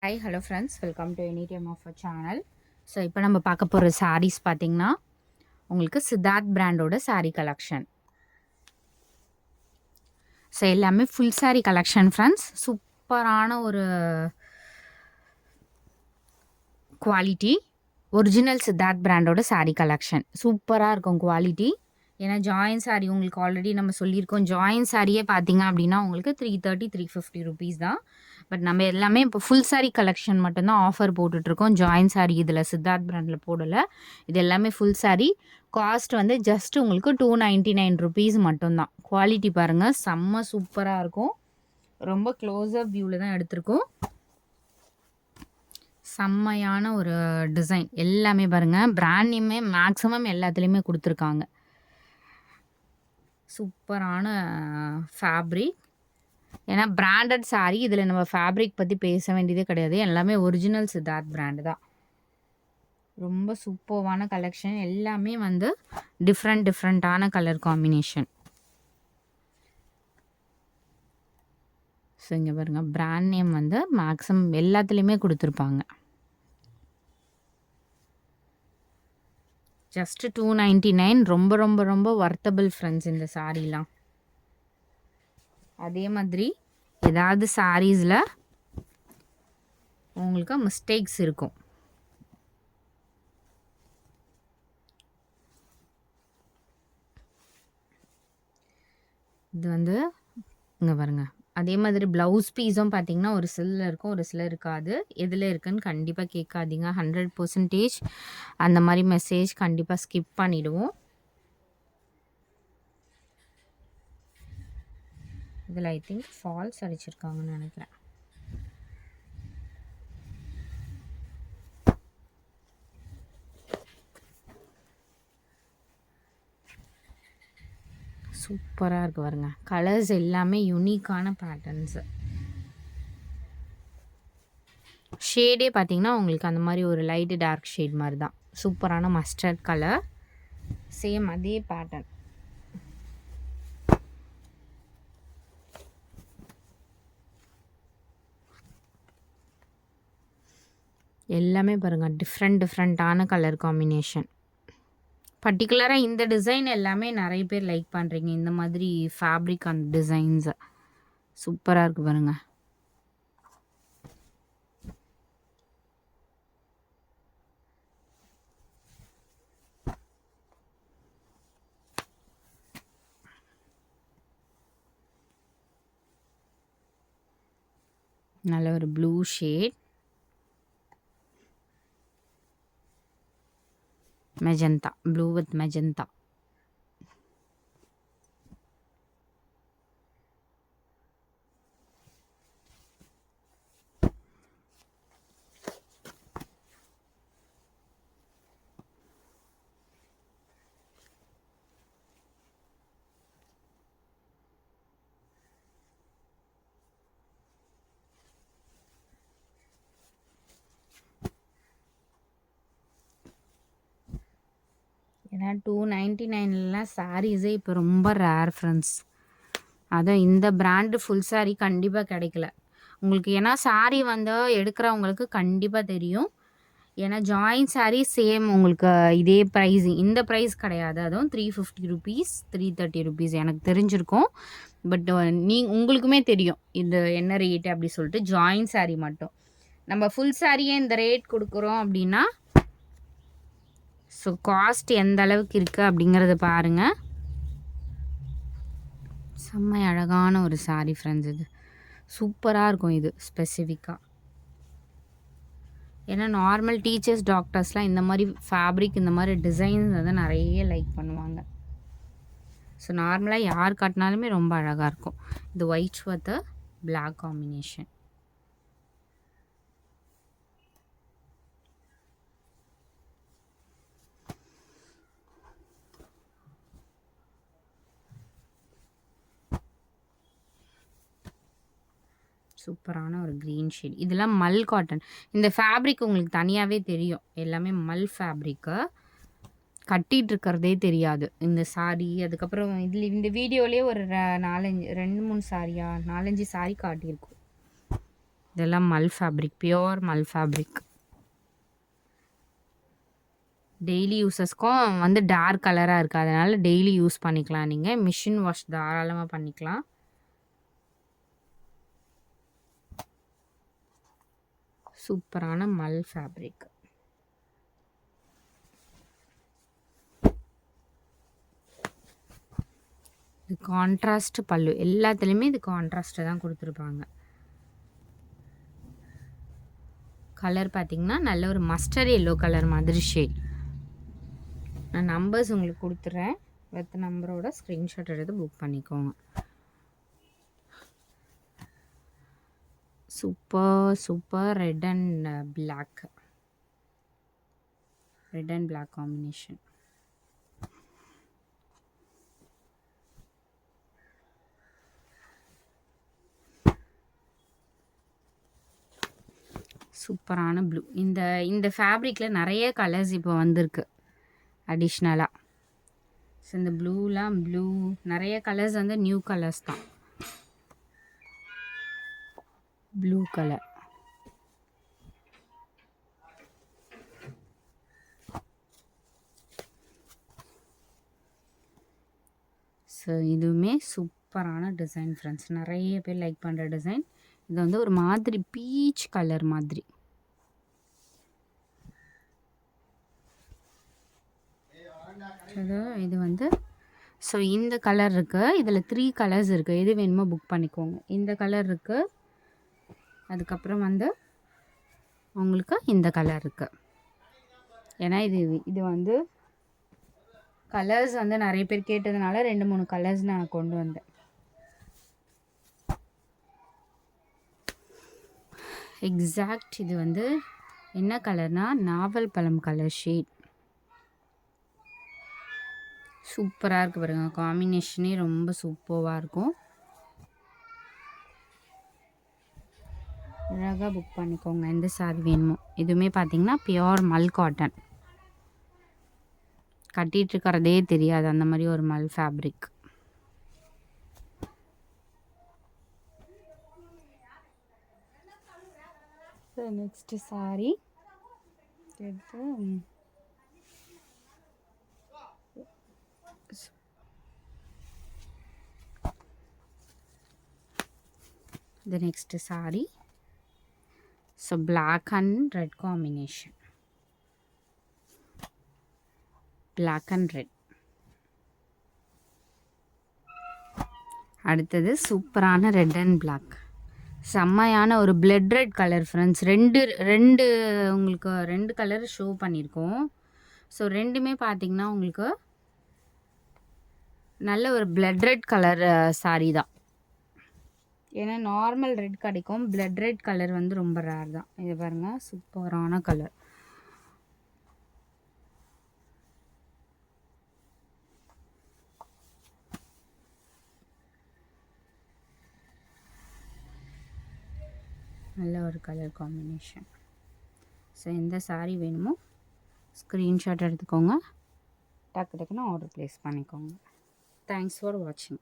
Hi hello friends, welcome to any time of a channel. So இப்போ நம்ம பார்க்க போகிற சாரீஸ் பார்த்திங்கன்னா உங்களுக்கு சித்தார்த் பிராண்டோட சாரீ கலெக்ஷன். ஸோ எல்லாமே ஃபுல் சாரீ கலெக்ஷன் ஃப்ரெண்ட்ஸ். சூப்பரான ஒரு குவாலிட்டி, ஒரிஜினல் சித்தார்த் பிராண்டோட சாரீ கலெக்ஷன். சூப்பராக இருக்கும் குவாலிட்டி. ஏன்னா ஜாயின் சாரீ உங்களுக்கு ஆல்ரெடி நம்ம சொல்லியிருக்கோம். ஜாயின் சாரியே பார்த்தீங்க அப்படின்னா உங்களுக்கு 330 350 ருபீஸ் தான். பட் நம்ம எல்லாமே இப்போ ஃபுல் சாரீ கலெக்ஷன் மட்டும்தான் ஆஃபர் போட்டுட்ருக்கோம். ஜாயின் சாரீ இதில் சித்தார்த் பிராண்டில் போடலை. இது எல்லாமே ஃபுல் சாரீ. காஸ்ட் வந்து ஜஸ்ட் உங்களுக்கு 299 ருபீஸ் மட்டும்தான். குவாலிட்டி பாருங்கள், செம்ம சூப்பராக இருக்கும். ரொம்ப க்ளோஸப் வியூவில் தான் எடுத்திருக்கோம். செம்மையான ஒரு டிசைன் எல்லாமே பாருங்கள். பிராண்ட் நேமே மேக்ஸிமம் எல்லாத்துலேயுமே கொடுத்துருக்காங்க. சூப்பரான ஃபேப்ரிக். ஏன்னா பிராண்டட் சாரீ, இதில் நம்ம ஃபேப்ரிக் பற்றி பேச வேண்டியதே கிடையாது. எல்லாமே ஒரிஜினல் சித்தார்த் பிராண்டு தான். ரொம்ப சூப்பரான கலெக்ஷன். எல்லாமே வந்து டிஃப்ரெண்ட்டான கலர் காம்பினேஷன். ஸோ இங்கே பாருங்கள், பிராண்ட் நேம் வந்து மேக்ஸிமம் எல்லாத்துலேயுமே கொடுத்துருப்பாங்க. ஜஸ்ட் 299. ரொம்ப ரொம்ப ரொம்ப வர்த்தபிள் ஃப்ரெண்ட்ஸ் இந்த சாரீலாம். அதே மாதிரி ஏதாவது சாரீஸில் உங்களுக்கு மிஸ்டேக்ஸ் இருக்கும். இது வந்து இங்கே பாருங்கள். அதே மாதிரி ப்ளவுஸ் பீஸும் பார்த்தீங்கன்னா ஒரு சிலர் இருக்கும், ஒரு சிலர் இருக்காது. எதில் இருக்குன்னு கண்டிப்பாக கேட்காதீங்க. 100% அந்த மாதிரி மெசேஜ் கண்டிப்பாக ஸ்கிப் பண்ணிவிடுவோம். இதில் ஐ திங்க் ஃபால்ஸ் அடிச்சிருக்காங்கன்னு நினைக்கிறேன். சூப்பராக இருக்குது பாருங்க. கலர்ஸ் எல்லாமே யூனிக்கான பேட்டர்ன்ஸு. ஷேடே பார்த்தீங்கன்னா உங்களுக்கு அந்த மாதிரி ஒரு லைட்டு டார்க் ஷேட் மாதிரி தான். சூப்பரான மஸ்டர்ட் கலர். சேம் அதே பேட்டர்ன். எல்லாமே பாருங்கள், டிஃப்ரெண்ட்டான கலர் காம்பினேஷன். பர்டிகுலராக இந்த டிசைன் எல்லாமே நிறைய பேர் லைக் பண்ணுறீங்க. இந்த மாதிரி ஃபேப்ரிக் அந்த டிசைன்ஸை சூப்பராக இருக்குது பாருங்கள். நல்ல ஒரு blue shade, magenta, blue with magenta. ஏன்னா 299லாம் சாரீஸே இப்போ ரொம்ப ரேர் ஃப்ரெண்ட்ஸ். அதான் இந்த பிராண்டு ஃபுல் சாரீ கண்டிப்பாக கிடைக்கல உங்களுக்கு. ஏன்னா சாரீ வந்து எடுக்கிறவங்களுக்கு கண்டிப்பாக தெரியும். ஏன்னா ஜாயின் சாரீ சேம் உங்களுக்கு இதே ப்ரைஸ், இந்த ப்ரைஸ் கிடையாது. அதுவும் 350 ருபீஸ் 330 ருபீஸ் எனக்கு தெரிஞ்சிருக்கும். பட் உங்களுக்குமே தெரியும் இது என்ன ரேட்டு அப்படி சொல்லிட்டு. ஜாயின் சாரீ மட்டும் நம்ம ஃபுல் சாரியே இந்த ரேட் கொடுக்குறோம் அப்படின்னா ஸோ காஸ்ட் எந்த அளவுக்கு இருக்குது அப்படிங்கிறத பாருங்கள். செம்ம அழகான ஒரு சாரீ ஃப்ரெண்ட்ஸ். இது சூப்பராக இருக்கும். இது ஸ்பெசிஃபிக்காக ஏன்னா நார்மல் டீச்சர்ஸ் டாக்டர்ஸ்லாம் இந்த மாதிரி ஃபேப்ரிக், இந்த மாதிரி டிசைன்ஸ் வந்து நிறைய லைக் பண்ணுவாங்க. ஸோ நார்மலாக யார் காட்டினாலுமே ரொம்ப அழகாக இருக்கும். இது ஒயிட் வித் பிளாக் காம்பினேஷன். சூப்பரான ஒரு க்ரீன் ஷேட். இதெல்லாம் மல் காட்டன். இந்த ஃபேப்ரிக் உங்களுக்கு தனியாகவே தெரியும். எல்லாமே மல் ஃபேப்ரிக்கு. கட்டிகிட்டு இருக்கிறதே தெரியாது இந்த சாரீ. அதுக்கப்புறம் இதில் இந்த வீடியோலேயே ஒரு 4-5 2-3 சாரியா 4-5 சாரீ காட்டியிருக்கும். இதெல்லாம் மல் ஃபேப்ரிக், பியோர் மல் ஃபேப்ரிக். டெய்லி யூஸஸ்க்கும் வந்து டார்க் கலராக இருக்குது, அதனால் டெய்லி யூஸ் பண்ணிக்கலாம். நீங்கள் மிஷின் வாஷ் தாராளமாக பண்ணிக்கலாம். சூப்பரான மல் ஃபேப்ரிக். இது கான்ட்ராஸ்ட் பல்லு, எல்லாத்துலேயுமே இது கான்ட்ராஸ்ட்டை தான் கொடுத்துருப்பாங்க. கலர் பார்த்திங்கன்னா நல்ல ஒரு மஸ்டர்ட் எல்லோ கலர் மாதிரி ஷேட். நான் நம்பர்ஸ் உங்களுக்கு கொடுத்துட்றேன், வித் நம்பரோட ஸ்க்ரீன்ஷாட் எடுத்து புக் பண்ணிக்கோங்க. Super red and black, red and black combination. சூப்பரான ப்ளூ. இந்த ஃபேப்ரிக்கில் நிறைய கலர்ஸ் இப்போ வந்திருக்கு அடிஷ்னலாக. ஸோ இந்த ப்ளூலாம் நிறைய கலர்ஸ் வந்து நியூ கலர்ஸ் தான். ப்ளூ கலர், ஸோ இதுவுமே சூப்பரான டிசைன் ஃப்ரெண்ட்ஸ், நிறைய பேர் லைக் பண்ணுற டிசைன். இது வந்து ஒரு மாதிரி பீச் கலர் மாதிரி. இது வந்து ஸோ இந்த கலர் இருக்குது, இதில் 3 கலர்ஸ் இருக்குது. எது வேணுமோ புக் பண்ணிக்கோங்க. இந்த கலர் இருக்குது, அதுக்கப்புறம் வந்து உங்களுக்கு இந்த கலர் இருக்குது. ஏன்னா இது வந்து கலர்ஸ் வந்து நிறைய பேர் கேட்டதுனால 2-3 கலர்ஸ் நான் கொண்டு வந்தேன். எக்ஸாக்ட் இது வந்து என்ன கலர்னா நாவல் பழம் கலர் ஷேட். சூப்பராக இருக்குது பாருங்க, காம்பினேஷனே ரொம்ப சூப்பராக இருக்கும். அழகாக புக் பண்ணிக்கோங்க எந்த சாரி வேணுமோ. இதுவுமே பார்த்தீங்கன்னா பியோர் மல் காட்டன், கட்டிகிட்டு இருக்கிறதே தெரியாது அந்த மாதிரி ஒரு மல் ஃபேப்ரிக். நெக்ஸ்ட் சாரி எடுத்து the next saree. So black and red combination, black and red. அடுத்தது சூப்பரான ரெட் அண்ட் பிளாக், செம்மையான ஒரு பிளட் ரெட் கலர் ஃப்ரெண்ட்ஸ். ரெண்டு உங்களுக்கு 2 கலர் ஷோ பண்ணியிருக்கோம். ஸோ ரெண்டுமே பார்த்திங்கன்னா உங்களுக்கு நல்ல ஒரு பிளட் ரெட் கலர் சாரீ தான். ஏன்னா நார்மல் ரெட் கிடைக்கும், பிளட் ரெட் கலர் வந்து ரொம்ப ரேர் தான். இது பாருங்கள், சூப்பரான கலர். நல்ல ஒரு கலர் காம்பினேஷன். ஸோ எந்த சாரீ வேணுமோ ஸ்க்ரீன்ஷாட் எடுத்துக்கோங்க, டக்குன்னு ஆர்டர் ப்ளேஸ் பண்ணிக்கோங்க. தேங்க்ஸ் ஃபார் வாட்சிங்.